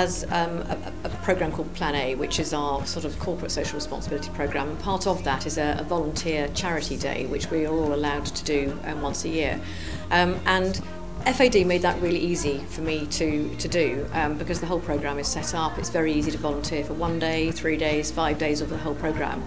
has a programme called Plan A, which is our sort of corporate social responsibility programme. And part of that is a volunteer charity day, which we are all allowed to do once a year. And FAD made that really easy for me to do because the whole programme is set up. It's very easy to volunteer for 1 day, 3 days, 5 days of the whole programme.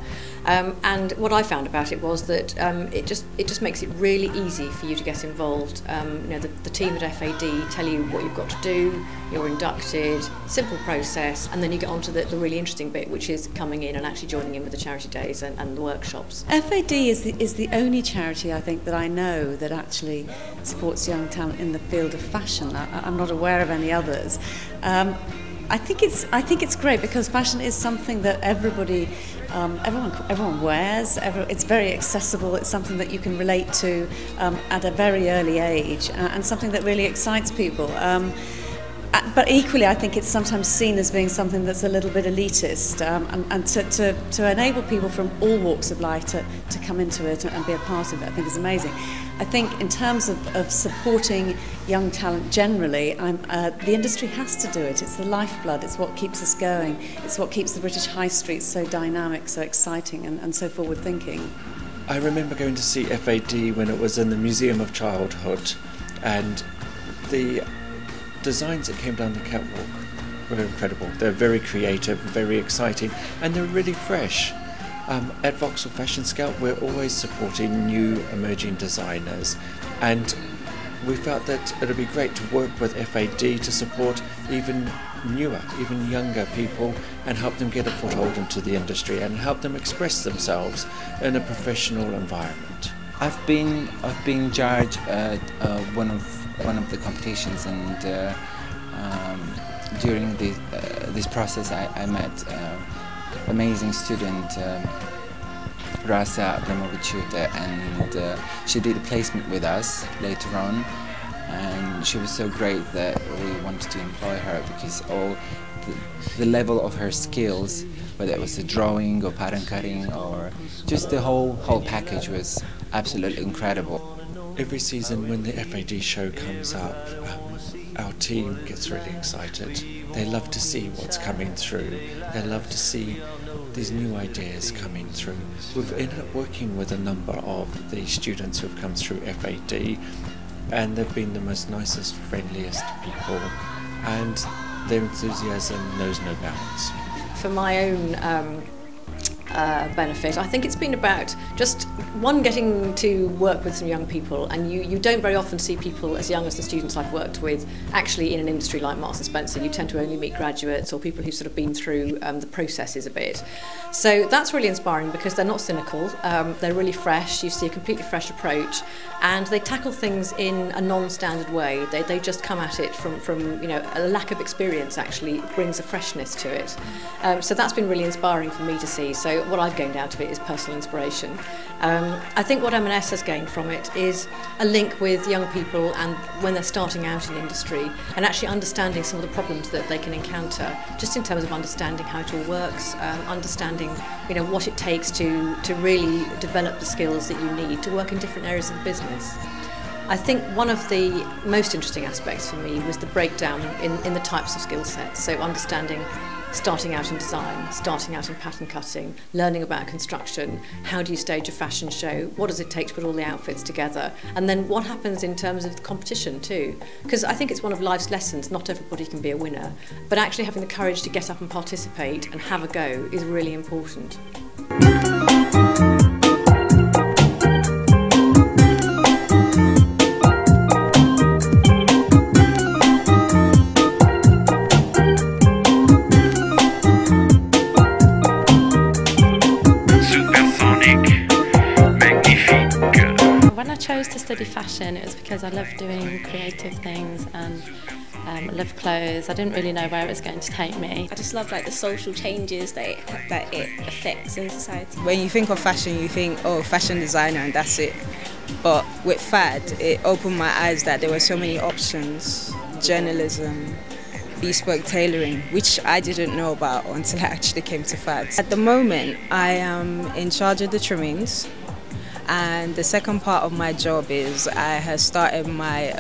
And what I found about it was that it just makes it really easy for you to get involved. The team at FAD tell you what you've got to do, you're inducted, simple process, and then you get on to the really interesting bit, which is coming in and actually joining in with the charity days and the workshops. FAD is the only charity, I think, that I know that actually supports young talent in the field of fashion. I'm not aware of any others. I think it's great because fashion is something that everybody, everyone wears. It's very accessible. It's something that you can relate to at a very early age, and something that really excites people. But equally, I think it's sometimes seen as being something that's a little bit elitist, and to enable people from all walks of life to come into it and be a part of it, I think is amazing. I think in terms of supporting young talent generally, the industry has to do it. It's the lifeblood, it's what keeps us going, it's what keeps the British High Street so dynamic, so exciting and so forward thinking. I remember going to see FAD when it was in the Museum of Childhood, and the designs that came down the catwalk were incredible. They're very creative, very exciting, and they're really fresh. At Vauxhall Fashion Scout, we're always supporting new emerging designers, and we felt that it would be great to work with FAD to support even newer, even younger people and help them get a foothold into the industry and help them express themselves in a professional environment. I've been judged at one of the competitions, and during this process I met amazing student Rasa Abramovichuta, and she did a placement with us later on, and she was so great that we wanted to employ her because all the level of her skills, whether it was the drawing or pattern cutting or just the whole package, was absolutely incredible. Every season when the FAD show comes up, our team gets really excited. They love to see what's coming through. They love to see these new ideas coming through. We've ended up working with a number of the students who have come through FAD, and they've been the most nicest, friendliest people, and their enthusiasm knows no bounds. For my own benefit, I think it's been about just getting to work with some young people, and you don't very often see people as young as the students I've worked with actually in an industry like Marks & Spencer. You tend to only meet graduates or people who've sort of been through the processes a bit. So that's really inspiring because they're not cynical, they're really fresh, you see a completely fresh approach, and they tackle things in a non-standard way. They just come at it from a lack of experience actually brings a freshness to it. So that's been really inspiring for me to see. So what I've gained out of it is personal inspiration. I think what M&S has gained from it is a link with young people and when they're starting out in industry, and actually understanding some of the problems that they can encounter, just in terms of understanding how it all works, understanding what it takes to really develop the skills that you need to work in different areas of the business. I think one of the most interesting aspects for me was the breakdown in the types of skill sets, so understanding starting out in design, starting out in pattern cutting, learning about construction, how do you stage a fashion show, what does it take to put all the outfits together, and then what happens in terms of the competition too. Because I think it's one of life's lessons, not everybody can be a winner, but actually having the courage to get up and participate and have a go is really important. When I chose to study fashion, it was because I love doing creative things and I love clothes. I didn't really know where it was going to take me. I just love the social changes that it affects in society. When you think of fashion, you think, oh, fashion designer and that's it. But with FAD, it opened my eyes that there were so many options: journalism, bespoke tailoring, which I didn't know about until I actually came to FAD. At the moment, I am in charge of the trimmings. And the second part of my job is I have started my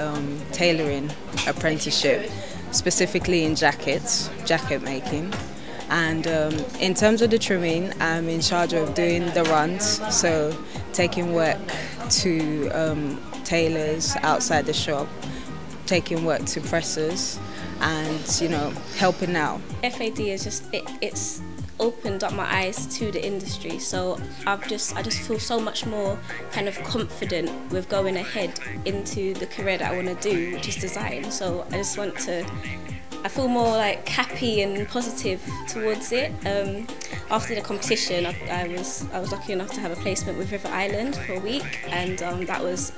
tailoring apprenticeship. specifically in jacket making. And in terms of the trimming, I'm in charge of doing the runs, so taking work to tailors outside the shop, taking work to pressers, and helping out. FAD is just it's opened up my eyes to the industry, so I just feel so much more kind of confident with going ahead into the career that I want to do, which is design. So I feel more like happy and positive towards it. After the competition, I was lucky enough to have a placement with River Island for a week, and that was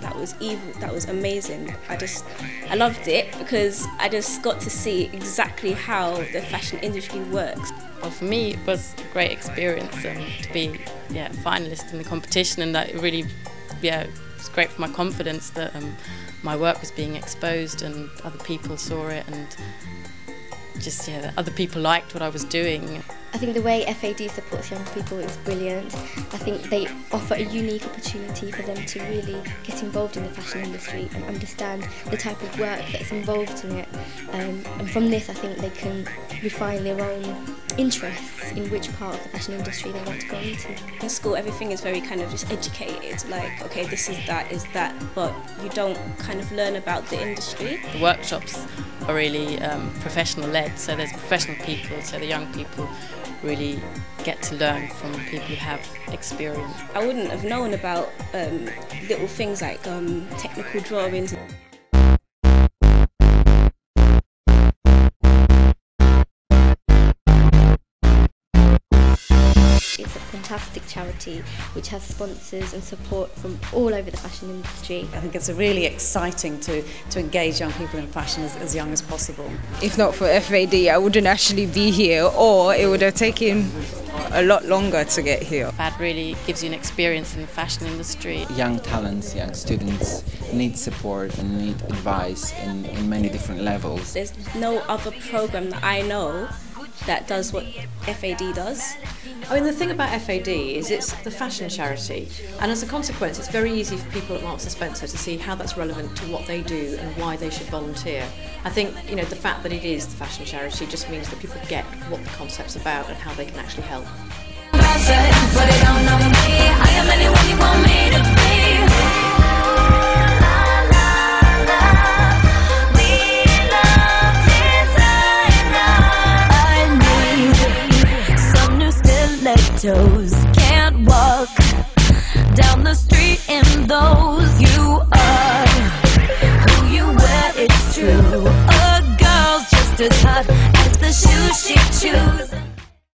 amazing. I loved it because I just got to see exactly how the fashion industry works. Well, for me, it was a great experience to be a finalist in the competition, and that really, it was great for my confidence that my work was being exposed and other people saw it, and just that other people liked what I was doing. I think the way FAD supports young people is brilliant. I think they offer a unique opportunity for them to really get involved in the fashion industry and understand the type of work that's involved in it. And from this, I think they can refine their own interests in which part of the fashion industry they want to go into. In school, everything is very kind of just educated, like, okay, this is that, but you don't kind of learn about the industry. The workshops are really professional led, so there's professional people, so the young people really get to learn from people who have experience. I wouldn't have known about little things like technical drawings. It's a fantastic charity which has sponsors and support from all over the fashion industry. I think it's really exciting to engage young people in fashion as young as possible. If not for FAD, I wouldn't actually be here, or it would have taken a lot longer to get here. FAD really gives you an experience in the fashion industry. Young talents, young students need support and need advice in many different levels. There's no other program that I know that does what FAD does. I mean, the thing about FAD is it's the fashion charity, and as a consequence it's very easy for people at Marks & Spencer to see how that's relevant to what they do and why they should volunteer. I think the fact that it is the fashion charity just means that people get what the concept's about and how they can actually help. Toes.